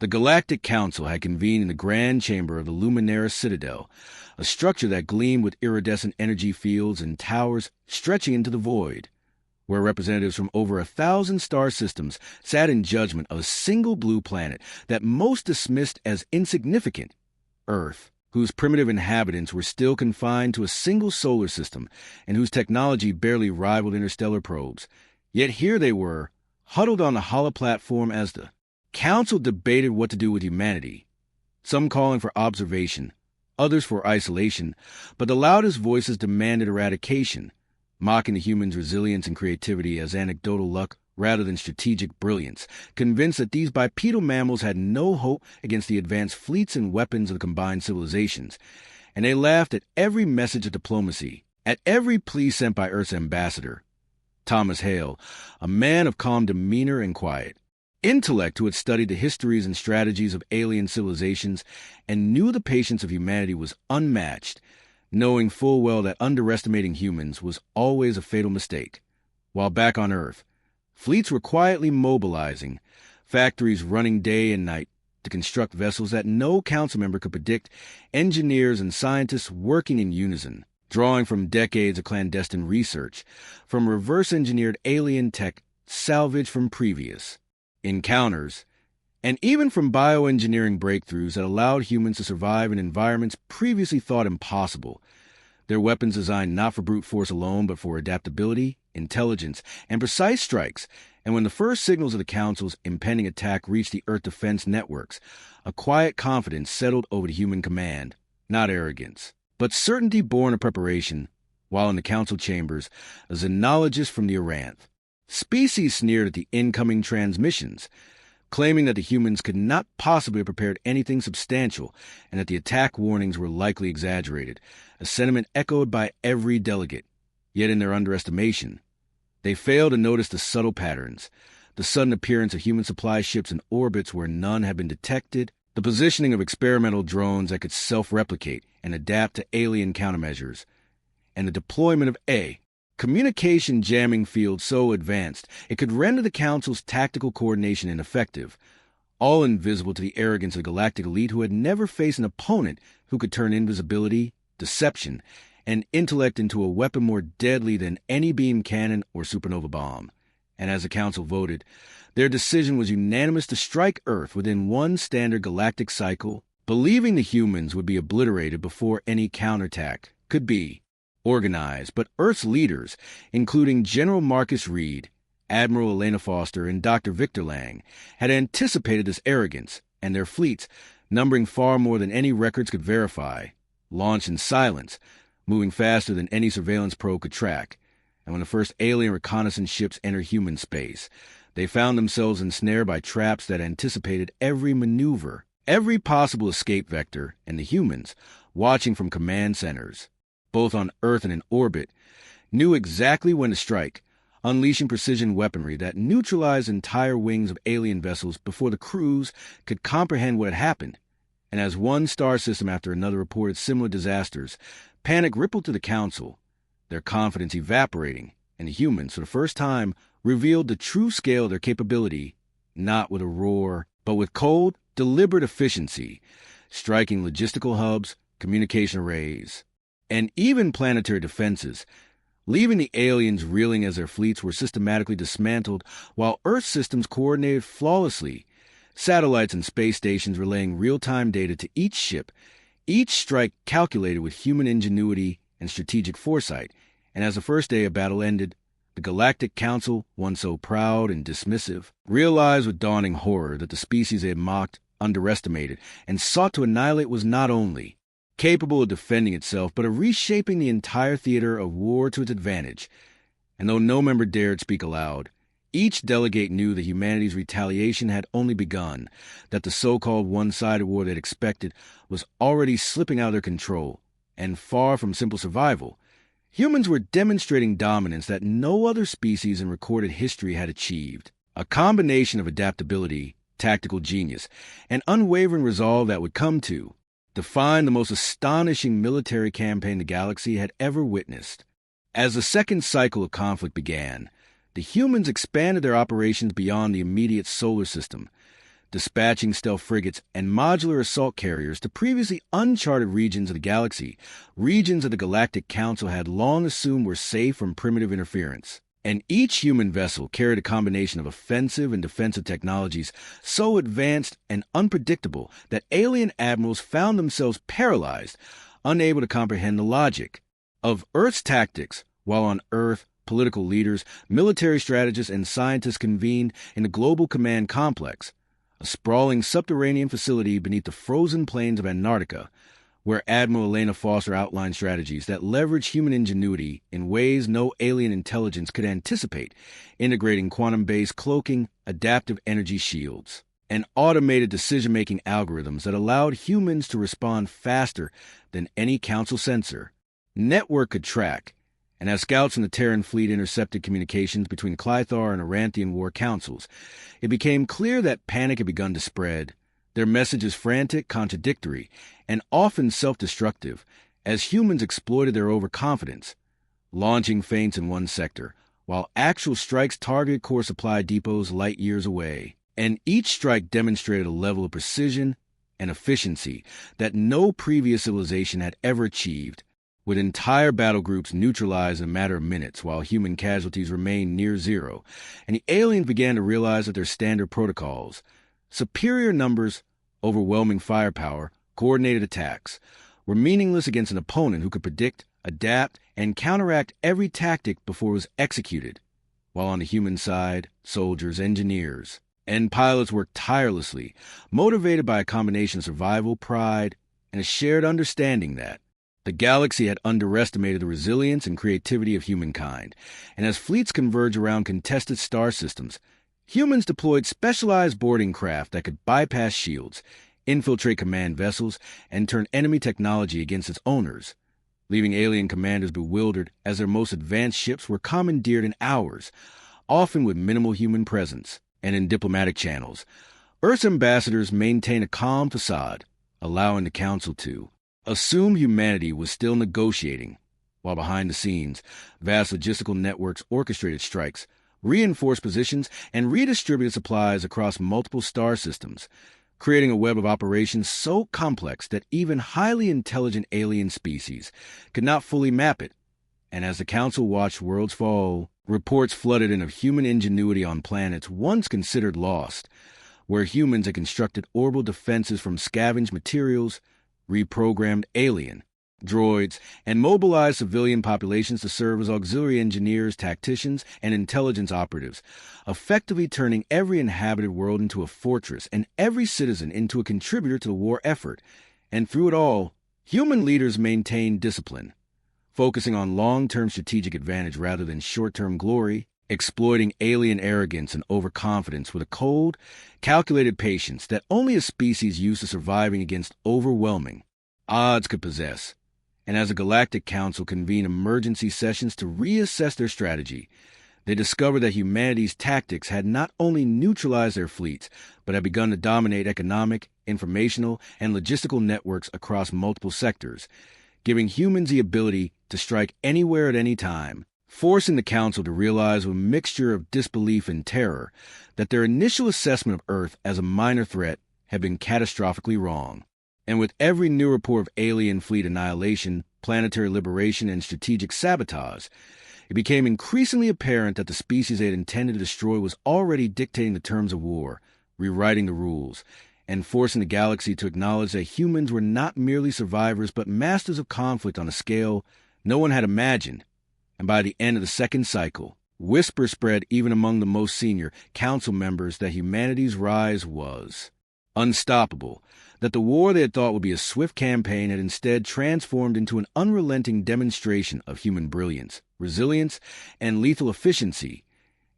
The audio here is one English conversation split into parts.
The Galactic Council had convened in the grand chamber of the Luminara Citadel, a structure that gleamed with iridescent energy fields and towers stretching into the void, where representatives from over 1,000 star systems sat in judgment of a single blue planet that most dismissed as insignificant, Earth, whose primitive inhabitants were still confined to a single solar system and whose technology barely rivaled interstellar probes. Yet here they were, huddled on the holoplatform as the Council debated what to do with humanity, some calling for observation, others for isolation, but the loudest voices demanded eradication, mocking the humans' resilience and creativity as anecdotal luck rather than strategic brilliance, convinced that these bipedal mammals had no hope against the advanced fleets and weapons of the combined civilizations, and they laughed at every message of diplomacy, at every plea sent by Earth's ambassador, Thomas Hale, a man of calm demeanor and quiet intellect who had studied the histories and strategies of alien civilizations and knew the patience of humanity was unmatched, knowing full well that underestimating humans was always a fatal mistake. While back on Earth, fleets were quietly mobilizing, factories running day and night to construct vessels that no council member could predict, engineers and scientists working in unison, drawing from decades of clandestine research, from reverse-engineered alien tech salvaged from previous encounters, and even from bioengineering breakthroughs that allowed humans to survive in environments previously thought impossible, their weapons designed not for brute force alone but for adaptability, intelligence, and precise strikes. And when the first signals of the Council's impending attack reached the Earth defense networks, a quiet confidence settled over the human command, not arrogance, but certainty born of preparation. While in the Council chambers, a xenologist from the Aranth species sneered at the incoming transmissions, claiming that the humans could not possibly have prepared anything substantial and that the attack warnings were likely exaggerated, a sentiment echoed by every delegate. Yet in their underestimation, they failed to notice the subtle patterns, the sudden appearance of human supply ships in orbits where none had been detected, the positioning of experimental drones that could self-replicate and adapt to alien countermeasures, and the deployment of a communication jamming field so advanced it could render the Council's tactical coordination ineffective, all invisible to the arrogance of the galactic elite who had never faced an opponent who could turn invisibility, deception, and intellect into a weapon more deadly than any beam cannon or supernova bomb. And as the Council voted, their decision was unanimous to strike Earth within one standard galactic cycle, believing the humans would be obliterated before any counterattack could be organized. But Earth's leaders, including General Marcus Reed, Admiral Elena Foster, and Dr. Victor Lang, had anticipated this arrogance, and their fleets, numbering far more than any records could verify, launched in silence, moving faster than any surveillance probe could track. And when the first alien reconnaissance ships entered human space, they found themselves ensnared by traps that anticipated every maneuver, every possible escape vector, and the humans, watching from command centers, both on Earth and in orbit, knew exactly when to strike, unleashing precision weaponry that neutralized entire wings of alien vessels before the crews could comprehend what had happened. And as one star system after another reported similar disasters, panic rippled to the Council, their confidence evaporating, and the humans, for the first time, revealed the true scale of their capability, not with a roar, but with cold, deliberate efficiency, striking logistical hubs, communication arrays, and even planetary defenses, leaving the aliens reeling as their fleets were systematically dismantled while Earth systems coordinated flawlessly, satellites and space stations relaying real-time data to each ship, each strike calculated with human ingenuity and strategic foresight. And as the first day of battle ended, the Galactic Council, once so proud and dismissive, realized with dawning horror that the species they had mocked, underestimated, and sought to annihilate was not only capable of defending itself, but of reshaping the entire theater of war to its advantage. And though no member dared speak aloud, each delegate knew that humanity's retaliation had only begun, that the so-called one-sided war they'd expected was already slipping out of their control, and far from simple survival, humans were demonstrating dominance that no other species in recorded history had achieved. A combination of adaptability, tactical genius, and unwavering resolve that would come to define the most astonishing military campaign the galaxy had ever witnessed. As the second cycle of conflict began, the humans expanded their operations beyond the immediate solar system, dispatching stealth frigates and modular assault carriers to previously uncharted regions of the galaxy, regions that the Galactic Council had long assumed were safe from primitive interference. And each human vessel carried a combination of offensive and defensive technologies so advanced and unpredictable that alien admirals found themselves paralyzed, unable to comprehend the logic of Earth's tactics, while on Earth, political leaders, military strategists, and scientists convened in the Global Command Complex, a sprawling subterranean facility beneath the frozen plains of Antarctica, where Admiral Elena Foster outlined strategies that leverage human ingenuity in ways no alien intelligence could anticipate, integrating quantum-based cloaking, adaptive energy shields, and automated decision-making algorithms that allowed humans to respond faster than any Council sensor, network could track. And as scouts from the Terran fleet intercepted communications between Clythar and Aranthian war councils, it became clear that panic had begun to spread, their messages frantic, contradictory, and often self-destructive, as humans exploited their overconfidence, launching feints in one sector, while actual strikes targeted core supply depots light years away. And each strike demonstrated a level of precision and efficiency that no previous civilization had ever achieved, with entire battle groups neutralized in a matter of minutes while human casualties remained near zero, and the aliens began to realize that their standard protocols, superior numbers, overwhelming firepower, coordinated attacks, were meaningless against an opponent who could predict, adapt, and counteract every tactic before it was executed, while on the human side, soldiers, engineers, and pilots worked tirelessly, motivated by a combination of survival, pride, and a shared understanding that the galaxy had underestimated the resilience and creativity of humankind, and as fleets converged around contested star systems, humans deployed specialized boarding craft that could bypass shields, infiltrate command vessels, and turn enemy technology against its owners, leaving alien commanders bewildered as their most advanced ships were commandeered in hours, often with minimal human presence. And in diplomatic channels, Earth's ambassadors maintained a calm facade, allowing the Council to assume humanity was still negotiating, while behind the scenes, vast logistical networks orchestrated strikes, reinforced positions, and redistributed supplies across multiple star systems, creating a web of operations so complex that even highly intelligent alien species could not fully map it. And as the Council watched worlds fall, reports flooded in of human ingenuity on planets once considered lost, where humans had constructed orbital defenses from scavenged materials, reprogrammed alien droids, and mobilized civilian populations to serve as auxiliary engineers, tacticians, and intelligence operatives, effectively turning every inhabited world into a fortress and every citizen into a contributor to the war effort. And through it all, human leaders maintained discipline, focusing on long-term strategic advantage rather than short-term glory, exploiting alien arrogance and overconfidence with a cold, calculated patience that only a species used to surviving against overwhelming odds could possess. And as the Galactic Council convened emergency sessions to reassess their strategy, they discovered that humanity's tactics had not only neutralized their fleets, but had begun to dominate economic, informational, and logistical networks across multiple sectors, giving humans the ability to strike anywhere at any time, forcing the Council to realize with a mixture of disbelief and terror that their initial assessment of Earth as a minor threat had been catastrophically wrong. And with every new report of alien fleet annihilation, planetary liberation, and strategic sabotage, it became increasingly apparent that the species they had intended to destroy was already dictating the terms of war, rewriting the rules, and forcing the galaxy to acknowledge that humans were not merely survivors but masters of conflict on a scale no one had imagined. And by the end of the second cycle, whispers spread even among the most senior Council members that humanity's rise was unstoppable, that the war they had thought would be a swift campaign had instead transformed into an unrelenting demonstration of human brilliance, resilience, and lethal efficiency,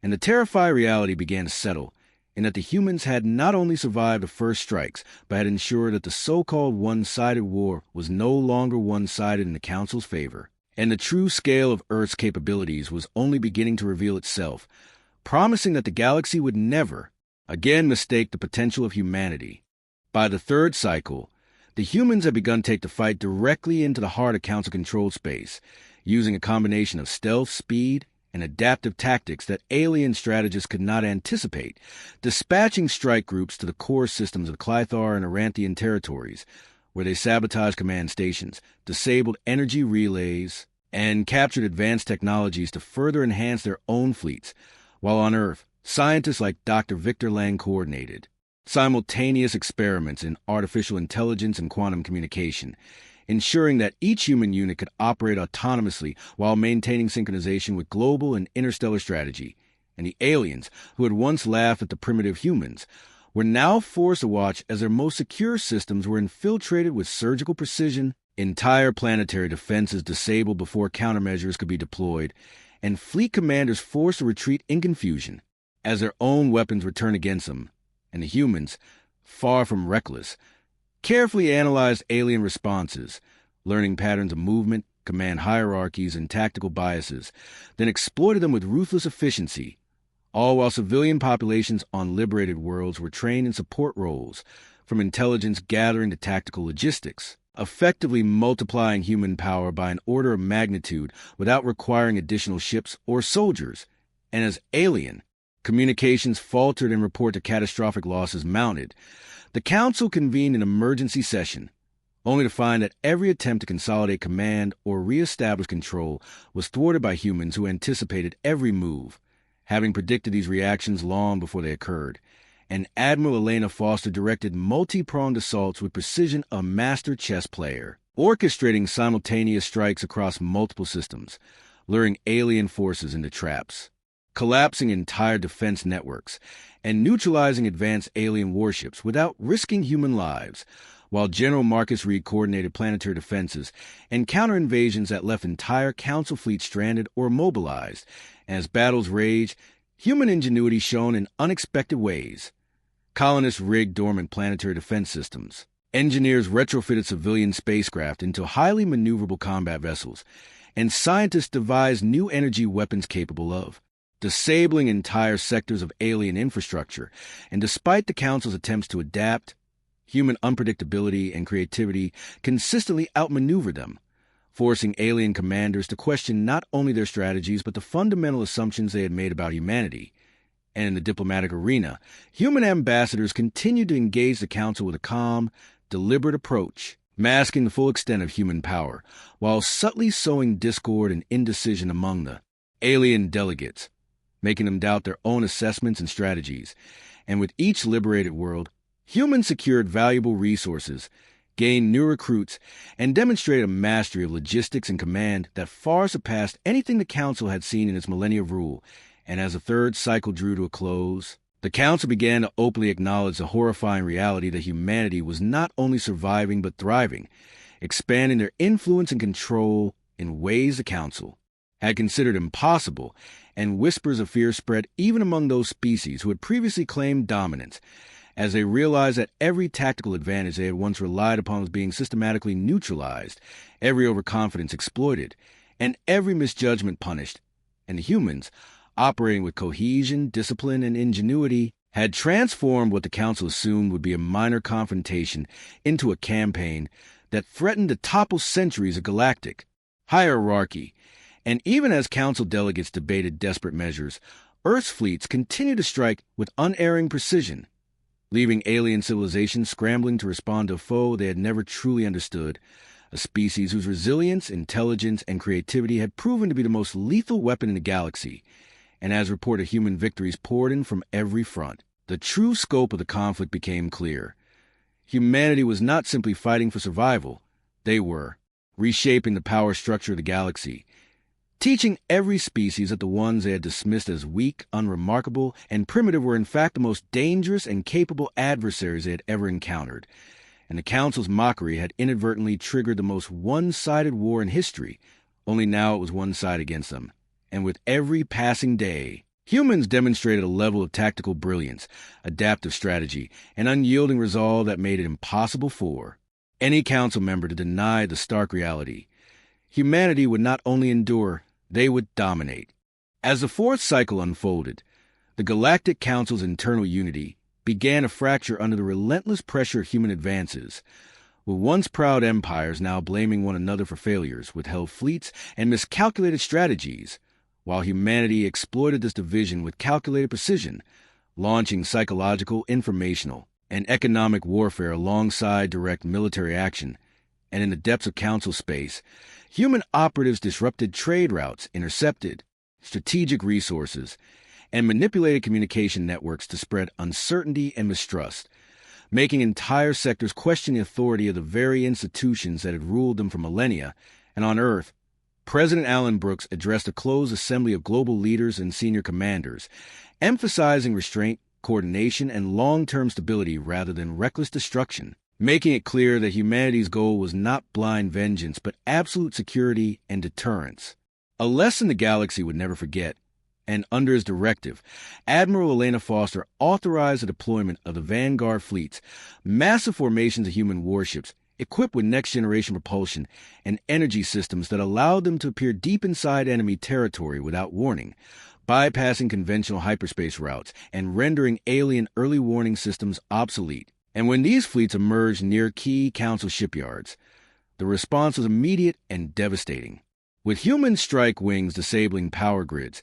and the terrifying reality began to settle in that the humans had not only survived the first strikes, but had ensured that the so-called one-sided war was no longer one-sided in the Council's favor, and the true scale of Earth's capabilities was only beginning to reveal itself, promising that the galaxy would never again mistake the potential of humanity. By the third cycle, the humans had begun to take the fight directly into the heart of Council-controlled space, using a combination of stealth, speed, and adaptive tactics that alien strategists could not anticipate, dispatching strike groups to the core systems of Clythar and Aranthian territories, where they sabotaged command stations, disabled energy relays, and captured advanced technologies to further enhance their own fleets, while on Earth, scientists like Dr. Victor Lang coordinated simultaneous experiments in artificial intelligence and quantum communication, ensuring that each human unit could operate autonomously while maintaining synchronization with global and interstellar strategy. And the aliens, who had once laughed at the primitive humans, were now forced to watch as their most secure systems were infiltrated with surgical precision, entire planetary defenses disabled before countermeasures could be deployed, and fleet commanders forced to retreat in confusion as their own weapons were turned against them. And the humans, far from reckless, carefully analyzed alien responses, learning patterns of movement, command hierarchies, and tactical biases, then exploited them with ruthless efficiency, all while civilian populations on liberated worlds were trained in support roles, from intelligence gathering to tactical logistics, effectively multiplying human power by an order of magnitude without requiring additional ships or soldiers. And as alien communications faltered and report to catastrophic losses mounted, the Council convened an emergency session, only to find that every attempt to consolidate command or re-establish control was thwarted by humans who anticipated every move, having predicted these reactions long before they occurred. And Admiral Elena Foster directed multi-pronged assaults with precision of a master chess player, orchestrating simultaneous strikes across multiple systems, luring alien forces into traps, collapsing entire defense networks, and neutralizing advanced alien warships without risking human lives, while General Marcus Reed coordinated planetary defenses and counter-invasions that left entire Council fleets stranded or immobilized. As battles raged, human ingenuity shone in unexpected ways. Colonists rigged dormant planetary defense systems. Engineers retrofitted civilian spacecraft into highly maneuverable combat vessels, and scientists devised new energy weapons capable of disabling entire sectors of alien infrastructure. And despite the Council's attempts to adapt, human unpredictability and creativity consistently outmaneuvered them, forcing alien commanders to question not only their strategies but the fundamental assumptions they had made about humanity. And in the diplomatic arena, human ambassadors continued to engage the Council with a calm, deliberate approach, masking the full extent of human power, while subtly sowing discord and indecision among the alien delegates, making them doubt their own assessments and strategies. And with each liberated world, humans secured valuable resources, gained new recruits, and demonstrated a mastery of logistics and command that far surpassed anything the Council had seen in its millennia of rule. And as the third cycle drew to a close, the Council began to openly acknowledge the horrifying reality that humanity was not only surviving but thriving, expanding their influence and control in ways the Council had considered impossible, and whispers of fear spread even among those species who had previously claimed dominance, as they realized that every tactical advantage they had once relied upon was being systematically neutralized, every overconfidence exploited, and every misjudgment punished. And the humans, operating with cohesion, discipline, and ingenuity, had transformed what the Council assumed would be a minor confrontation into a campaign that threatened to topple centuries of galactic hierarchy. And even as Council delegates debated desperate measures, Earth's fleets continued to strike with unerring precision, leaving alien civilizations scrambling to respond to a foe they had never truly understood, a species whose resilience, intelligence, and creativity had proven to be the most lethal weapon in the galaxy. And as reported human victories poured in from every front, the true scope of the conflict became clear. Humanity was not simply fighting for survival. They were reshaping the power structure of the galaxy, teaching every species that the ones they had dismissed as weak, unremarkable, and primitive were in fact the most dangerous and capable adversaries they had ever encountered. And the Council's mockery had inadvertently triggered the most one-sided war in history, only now it was one side against them. And with every passing day, humans demonstrated a level of tactical brilliance, adaptive strategy, and unyielding resolve that made it impossible for any Council member to deny the stark reality. Humanity would not only endure, they would dominate. As the fourth cycle unfolded, the Galactic Council's internal unity began to fracture under the relentless pressure of human advances, with once proud empires now blaming one another for failures, withheld fleets, and miscalculated strategies, while humanity exploited this division with calculated precision, launching psychological, informational, and economic warfare alongside direct military action. And in the depths of Council space, human operatives disrupted trade routes, intercepted strategic resources, and manipulated communication networks to spread uncertainty and mistrust, making entire sectors question the authority of the very institutions that had ruled them for millennia. And on Earth, President Alan Brooks addressed a closed assembly of global leaders and senior commanders, emphasizing restraint, coordination, and long-term stability rather than reckless destruction, making it clear that humanity's goal was not blind vengeance but absolute security and deterrence. A lesson the galaxy would never forget. And under his directive, Admiral Elena Foster authorized the deployment of the Vanguard fleets, massive formations of human warships, equipped with next-generation propulsion and energy systems that allowed them to appear deep inside enemy territory without warning, bypassing conventional hyperspace routes and rendering alien early warning systems obsolete. And when these fleets emerged near key Council shipyards, the response was immediate and devastating. With human strike wings disabling power grids,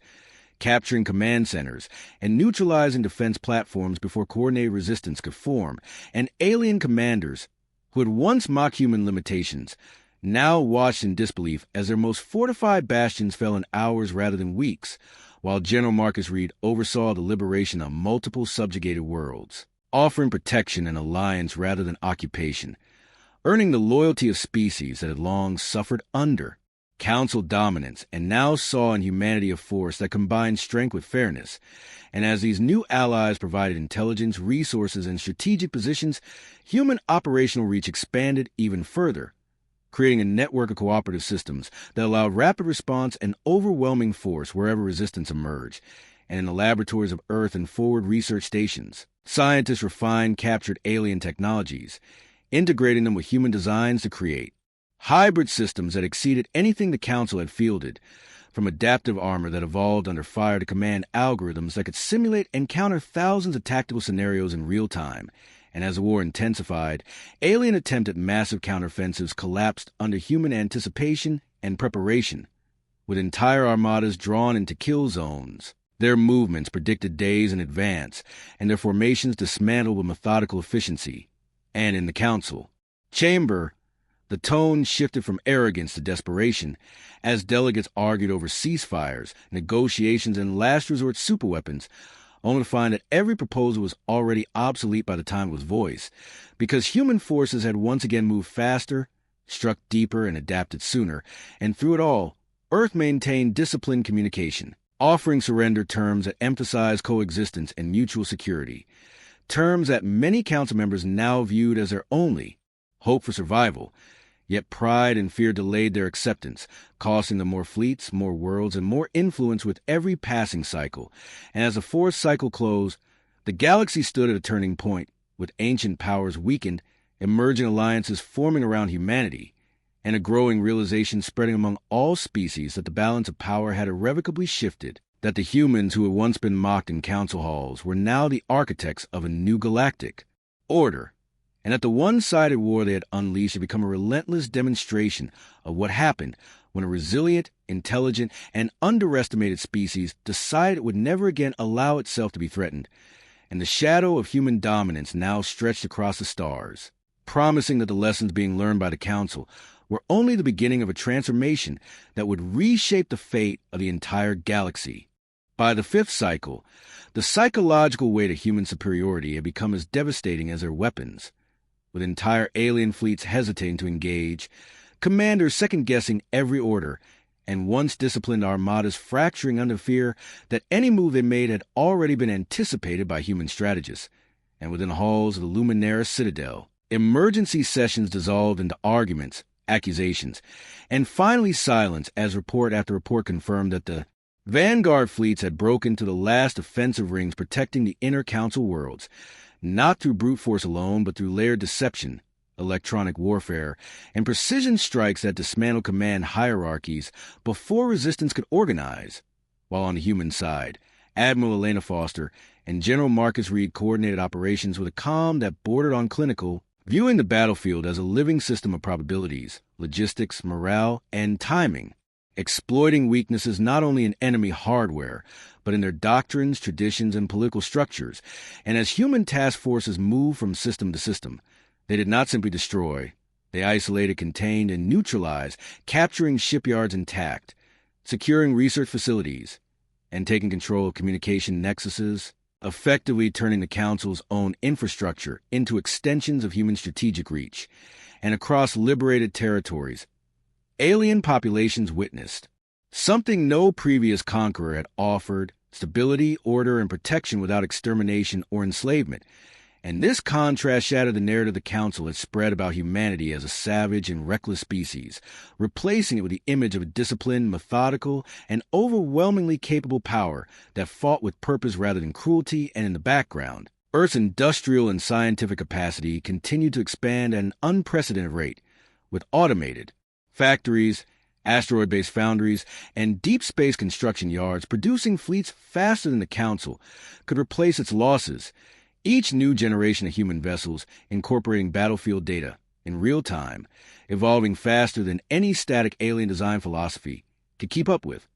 capturing command centers, and neutralizing defense platforms before coordinated resistance could form, and alien commanders, who had once mocked human limitations, now watched in disbelief as their most fortified bastions fell in hours rather than weeks, while General Marcus Reed oversaw the liberation of multiple subjugated worlds, offering protection and alliance rather than occupation, earning the loyalty of species that had long suffered under Council dominance and now saw in humanity a force that combined strength with fairness. And as these new allies provided intelligence, resources, and strategic positions, human operational reach expanded even further, creating a network of cooperative systems that allowed rapid response and overwhelming force wherever resistance emerged. And in the laboratories of Earth and forward research stations, scientists refined captured alien technologies, integrating them with human designs to create hybrid systems that exceeded anything the Council had fielded, from adaptive armor that evolved under fire to command algorithms that could simulate and counter thousands of tactical scenarios in real time. And as the war intensified, alien attempts at massive counteroffensives collapsed under human anticipation and preparation, with entire armadas drawn into kill zones, their movements predicted days in advance, and their formations dismantled with methodical efficiency. And in the Council chamber, the tone shifted from arrogance to desperation as delegates argued over ceasefires, negotiations, and last resort superweapons, only to find that every proposal was already obsolete by the time it was voiced, because human forces had once again moved faster, struck deeper, and adapted sooner. And through it all, Earth maintained disciplined communication, offering surrender terms that emphasized coexistence and mutual security, terms that many Council members now viewed as their only hope for survival. Yet pride and fear delayed their acceptance, costing them more fleets, more worlds, and more influence with every passing cycle. And as the fourth cycle closed, the galaxy stood at a turning point, with ancient powers weakened, emerging alliances forming around humanity, and a growing realization spreading among all species that the balance of power had irrevocably shifted, that the humans who had once been mocked in council halls were now the architects of a new galactic order, and that the one-sided war they had unleashed had become a relentless demonstration of what happened when a resilient, intelligent, and underestimated species decided it would never again allow itself to be threatened. And the shadow of human dominance now stretched across the stars, promising that the lessons being learned by the Council were only the beginning of a transformation that would reshape the fate of the entire galaxy. By the fifth cycle, the psychological weight of human superiority had become as devastating as their weapons, with entire alien fleets hesitating to engage, commanders second-guessing every order, and once disciplined armadas fracturing under fear that any move they made had already been anticipated by human strategists. And within the halls of the Luminara Citadel, emergency sessions dissolved into arguments, accusations, and finally silence as report after report confirmed that the Vanguard fleets had broken to the last offensive rings protecting the inner Council worlds, not through brute force alone, but through layered deception, electronic warfare, and precision strikes that dismantled command hierarchies before resistance could organize. While on the human side, Admiral Elena Foster and General Marcus Reed coordinated operations with a calm that bordered on clinical, viewing the battlefield as a living system of probabilities, logistics, morale, and timing. exploiting weaknesses not only in enemy hardware, but in their doctrines, traditions, and political structures. And as human task forces moved from system to system, they did not simply destroy. They isolated, contained, and neutralized, capturing shipyards intact, securing research facilities, and taking control of communication nexuses, effectively turning the Council's own infrastructure into extensions of human strategic reach. And across liberated territories, alien populations witnessed something no previous conqueror had offered: stability, order, and protection without extermination or enslavement. And this contrast shattered the narrative the Council had spread about humanity as a savage and reckless species, replacing it with the image of a disciplined, methodical, and overwhelmingly capable power that fought with purpose rather than cruelty. And in the background, Earth's industrial and scientific capacity continued to expand at an unprecedented rate, with automated factories, asteroid-based foundries, and deep space construction yards producing fleets faster than the Council could replace its losses. Each new generation of human vessels incorporating battlefield data in real time, evolving faster than any static alien design philosophy could keep up with.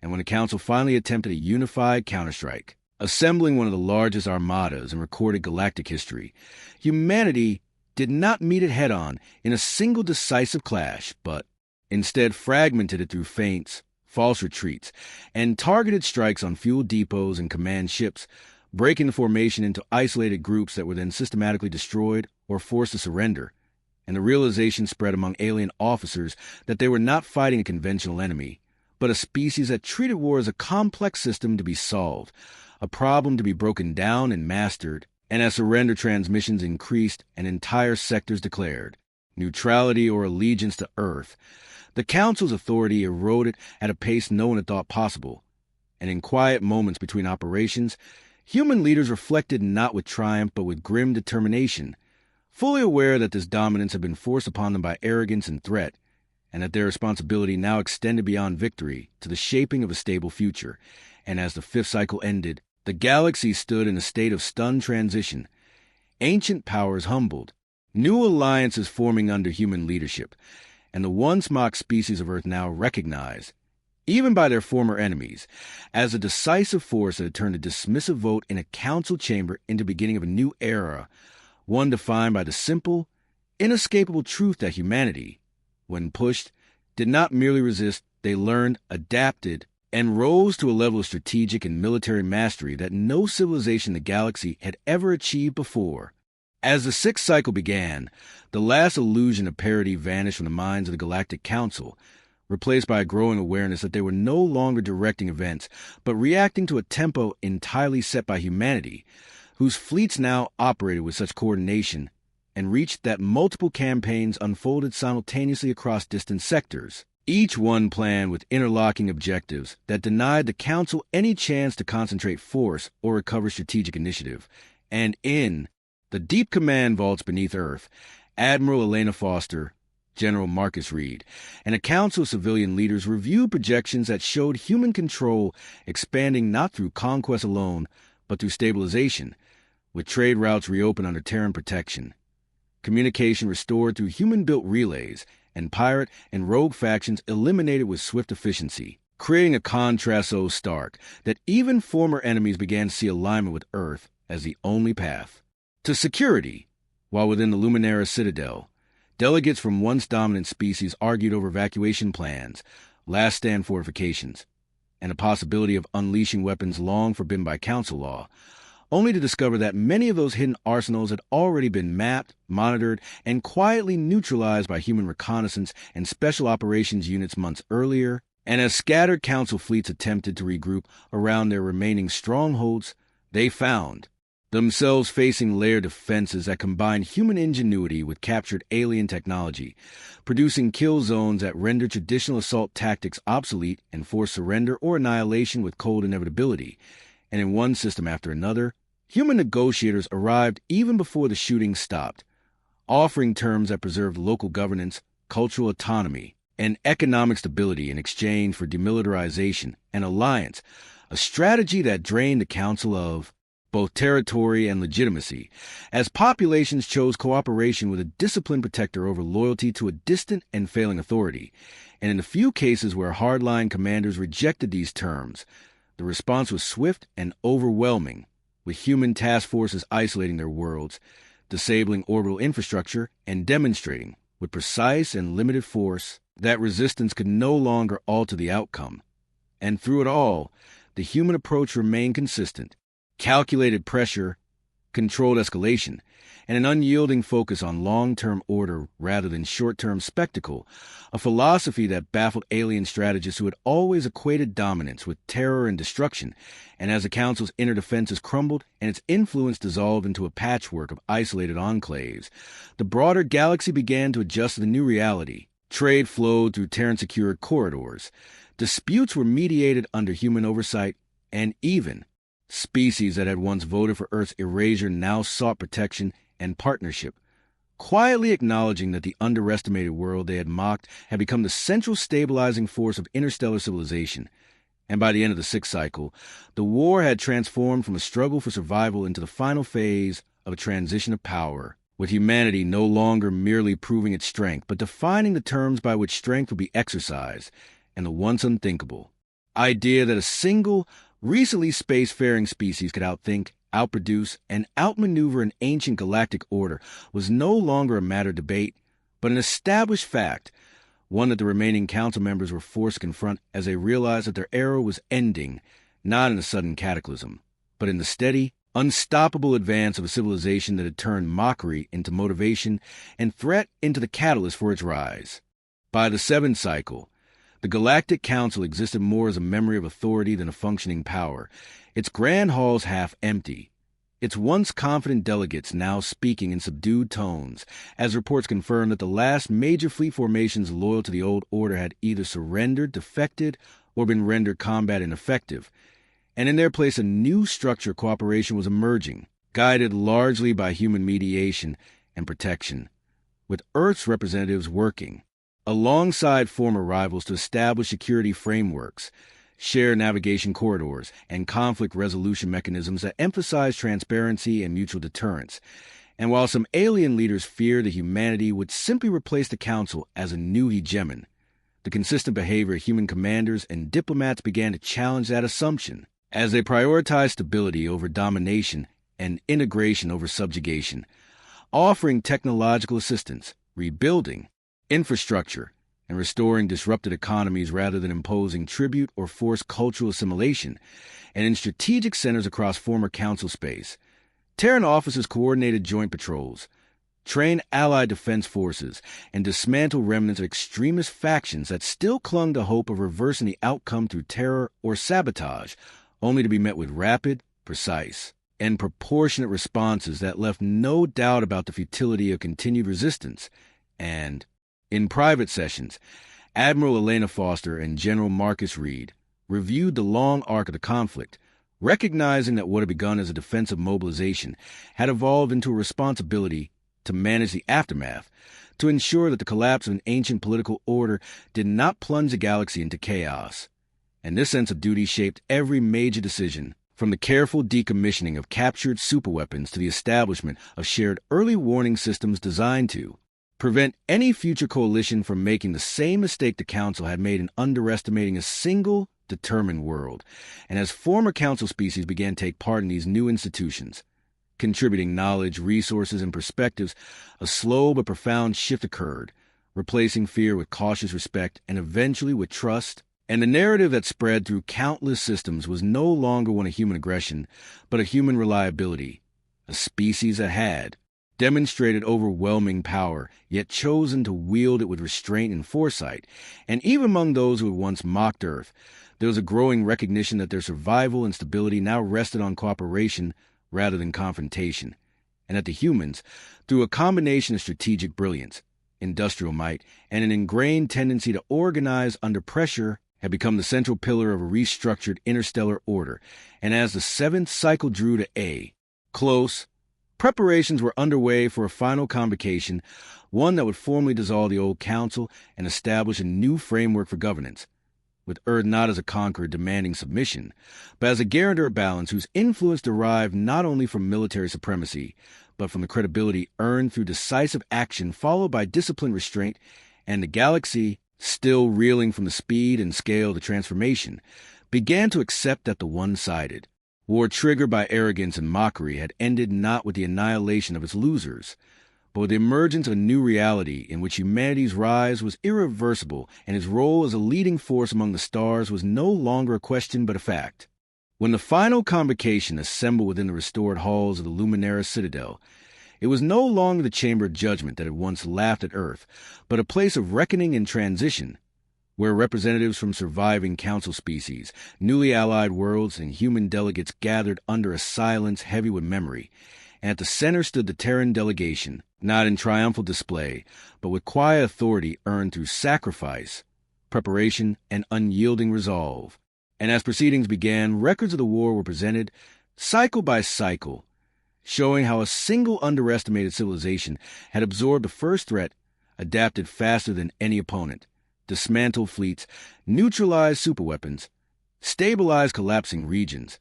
And when the Council finally attempted a unified counterstrike, assembling one of the largest armadas in recorded galactic history, humanity did not meet it head-on in a single decisive clash, but instead fragmented it through feints, false retreats, and targeted strikes on fuel depots and command ships, breaking the formation into isolated groups that were then systematically destroyed or forced to surrender. And the realization spread among alien officers that they were not fighting a conventional enemy, but a species that treated war as a complex system to be solved, a problem to be broken down and mastered. And as surrender transmissions increased and entire sectors declared neutrality or allegiance to Earth, the Council's authority eroded at a pace no one had thought possible. And in quiet moments between operations, human leaders reflected not with triumph but with grim determination, fully aware that this dominance had been forced upon them by arrogance and threat, and that their responsibility now extended beyond victory to the shaping of a stable future. And as the fifth cycle ended, the galaxy stood in a state of stunned transition. Ancient powers humbled, new alliances forming under human leadership, and the once mock species of Earth now recognized, even by their former enemies, as a decisive force that had turned a dismissive vote in a council chamber into the beginning of a new era, one defined by the simple, inescapable truth that humanity, when pushed, did not merely resist. They learned, adapted, and rose to a level of strategic and military mastery that no civilization in the galaxy had ever achieved before. As the sixth cycle began, the last illusion of parity vanished from the minds of the Galactic Council, replaced by a growing awareness that they were no longer directing events, but reacting to a tempo entirely set by humanity, whose fleets now operated with such coordination and reached that multiple campaigns unfolded simultaneously across distant sectors, each one planned with interlocking objectives that denied the Council any chance to concentrate force or recover strategic initiative. And in the deep command vaults beneath Earth, Admiral Elena Foster, General Marcus Reed, and a council of civilian leaders reviewed projections that showed human control expanding not through conquest alone, but through stabilization, with trade routes reopened under Terran protection, communication restored through human-built relays, and pirate and rogue factions eliminated with swift efficiency, creating a contrast so stark that even former enemies began to see alignment with Earth as the only path to security. While within the Luminara Citadel, delegates from once dominant species argued over evacuation plans, last stand fortifications, and the possibility of unleashing weapons long forbidden by Council law, only to discover that many of those hidden arsenals had already been mapped, monitored, and quietly neutralized by human reconnaissance and special operations units months earlier. And as scattered Council fleets attempted to regroup around their remaining strongholds, they found themselves facing layered defenses that combined human ingenuity with captured alien technology, producing kill zones that rendered traditional assault tactics obsolete and forced surrender or annihilation with cold inevitability. And in one system after another, human negotiators arrived even before the shooting stopped, offering terms that preserved local governance, cultural autonomy, and economic stability in exchange for demilitarization and alliance, a strategy that drained the Council of both territory and legitimacy, as populations chose cooperation with a disciplined protector over loyalty to a distant and failing authority. And in the few cases where hardline commanders rejected these terms, the response was swift and overwhelming, with human task forces isolating their worlds, disabling orbital infrastructure, and demonstrating, with precise and limited force, that resistance could no longer alter the outcome. And through it all, the human approach remained consistent: calculated pressure, controlled escalation, and an unyielding focus on long-term order rather than short-term spectacle, a philosophy that baffled alien strategists who had always equated dominance with terror and destruction. And as the Council's inner defenses crumbled and its influence dissolved into a patchwork of isolated enclaves, the broader galaxy began to adjust to the new reality. Trade flowed through Terran-secured corridors. Disputes were mediated under human oversight, and even species that had once voted for Earth's erasure now sought protection and partnership, quietly acknowledging that the underestimated world they had mocked had become the central stabilizing force of interstellar civilization. And by the end of the sixth cycle, the war had transformed from a struggle for survival into the final phase of a transition of power, with humanity no longer merely proving its strength, but defining the terms by which strength would be exercised, and the once unthinkable idea that a single, recently spacefaring species could outthink, outproduce, and outmaneuver an ancient galactic order was no longer a matter of debate, but an established fact, one that the remaining council members were forced to confront as they realized that their era was ending, not in a sudden cataclysm, but in the steady, unstoppable advance of a civilization that had turned mockery into motivation and threat into the catalyst for its rise. By the seventh cycle, the Galactic Council existed more as a memory of authority than a functioning power, its grand halls half empty, its once confident delegates now speaking in subdued tones, as reports confirmed that the last major fleet formations loyal to the old order had either surrendered, defected, or been rendered combat ineffective, and in their place a new structure of cooperation was emerging, guided largely by human mediation and protection, with Earth's representatives working alongside former rivals to establish security frameworks, share navigation corridors, and conflict resolution mechanisms that emphasize transparency and mutual deterrence. And while some alien leaders feared that humanity would simply replace the Council as a new hegemon, the consistent behavior of human commanders and diplomats began to challenge that assumption, as they prioritized stability over domination and integration over subjugation, offering technological assistance, rebuilding infrastructure, and restoring disrupted economies rather than imposing tribute or forced cultural assimilation. And in strategic centers across former Council space, Terran officers coordinated joint patrols, trained allied defense forces, and dismantled remnants of extremist factions that still clung to hope of reversing the outcome through terror or sabotage, only to be met with rapid, precise, and proportionate responses that left no doubt about the futility of continued resistance. And in private sessions, Admiral Elena Foster and General Marcus Reed reviewed the long arc of the conflict, recognizing that what had begun as a defensive mobilization had evolved into a responsibility to manage the aftermath, to ensure that the collapse of an ancient political order did not plunge the galaxy into chaos. And this sense of duty shaped every major decision, from the careful decommissioning of captured superweapons to the establishment of shared early warning systems designed to prevent any future coalition from making the same mistake the Council had made in underestimating a single, determined world. And as former Council species began to take part in these new institutions, contributing knowledge, resources, and perspectives, a slow but profound shift occurred, replacing fear with cautious respect and eventually with trust. And the narrative that spread through countless systems was no longer one of human aggression, but of human reliability, a species that had demonstrated overwhelming power, yet chosen to wield it with restraint and foresight. And even among those who had once mocked Earth, there was a growing recognition that their survival and stability now rested on cooperation rather than confrontation, and that the humans, through a combination of strategic brilliance, industrial might, and an ingrained tendency to organize under pressure, had become the central pillar of a restructured interstellar order. And as the seventh cycle drew to a close, preparations were underway for a final convocation, one that would formally dissolve the old Council and establish a new framework for governance, with Earth not as a conqueror demanding submission, but as a guarantor of balance whose influence derived not only from military supremacy, but from the credibility earned through decisive action followed by disciplined restraint, and the galaxy, still reeling from the speed and scale of the transformation, began to accept that the one-sided war triggered by arrogance and mockery had ended not with the annihilation of its losers, but with the emergence of a new reality in which humanity's rise was irreversible and its role as a leading force among the stars was no longer a question but a fact. When the final convocation assembled within the restored halls of the Luminara Citadel, it was no longer the chamber of judgment that had once laughed at Earth, but a place of reckoning and transition, where representatives from surviving council species, newly allied worlds, and human delegates gathered under a silence heavy with memory, and at the center stood the Terran delegation, not in triumphal display, but with quiet authority earned through sacrifice, preparation, and unyielding resolve. And as proceedings began, records of the war were presented, cycle by cycle, showing how a single underestimated civilization had absorbed the first threat, adapted faster than any opponent, dismantled fleets, neutralized superweapons, stabilized collapsing regions,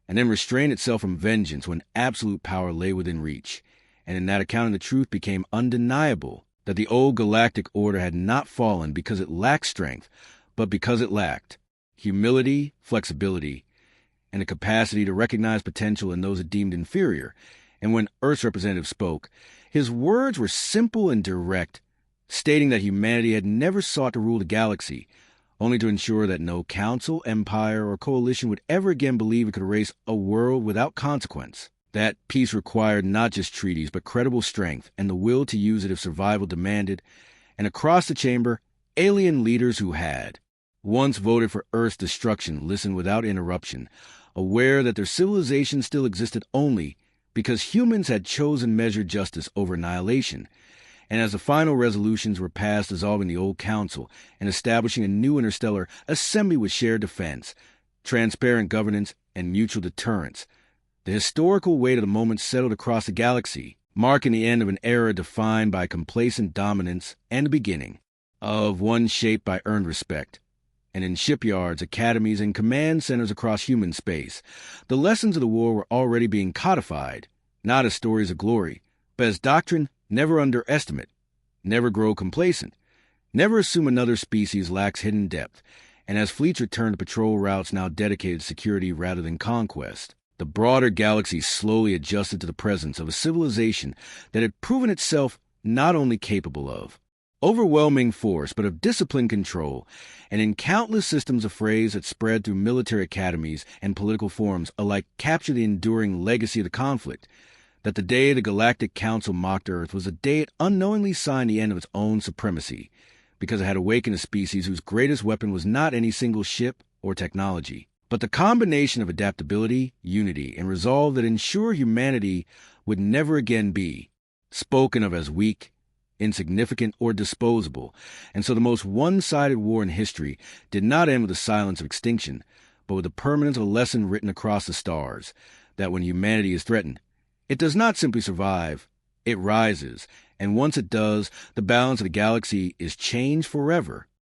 and then restrained itself from vengeance when absolute power lay within reach. And in that account, the truth became undeniable that the old galactic order had not fallen because it lacked strength, but because it lacked humility, flexibility, and the capacity to recognize potential in those it deemed inferior. And when Earth's representative spoke, his words were simple and direct, stating that humanity had never sought to rule the galaxy, only to ensure that no council, empire, or coalition would ever again believe it could erase a world without consequence. That peace required not just treaties, but credible strength and the will to use it if survival demanded. And across the chamber, alien leaders who had once voted for Earth's destruction listened without interruption, aware that their civilization still existed only because humans had chosen measured justice over annihilation. And as the final resolutions were passed dissolving the old council and establishing a new interstellar assembly with shared defense, transparent governance, and mutual deterrence, the historical weight of the moment settled across the galaxy, marking the end of an era defined by complacent dominance and the beginning of one shaped by earned respect. And in shipyards, academies, and command centers across human space, the lessons of the war were already being codified, not as stories of glory, but as doctrine. Never underestimate, never grow complacent, never assume another species lacks hidden depth, and as fleets return to patrol routes now dedicated to security rather than conquest, the broader galaxy slowly adjusted to the presence of a civilization that had proven itself not only capable of overwhelming force, but of disciplined control, and in countless systems of phrase that spread through military academies and political forums alike capture the enduring legacy of the conflict, that the day the Galactic Council mocked Earth was the day it unknowingly signed the end of its own supremacy, because it had awakened a species whose greatest weapon was not any single ship or technology, but the combination of adaptability, unity, and resolve that ensured humanity would never again be spoken of as weak, insignificant, or disposable. And so the most one-sided war in history did not end with the silence of extinction, but with the permanence of a lesson written across the stars, that when humanity is threatened, it does not simply survive, it rises, and once it does, the balance of the galaxy is changed forever.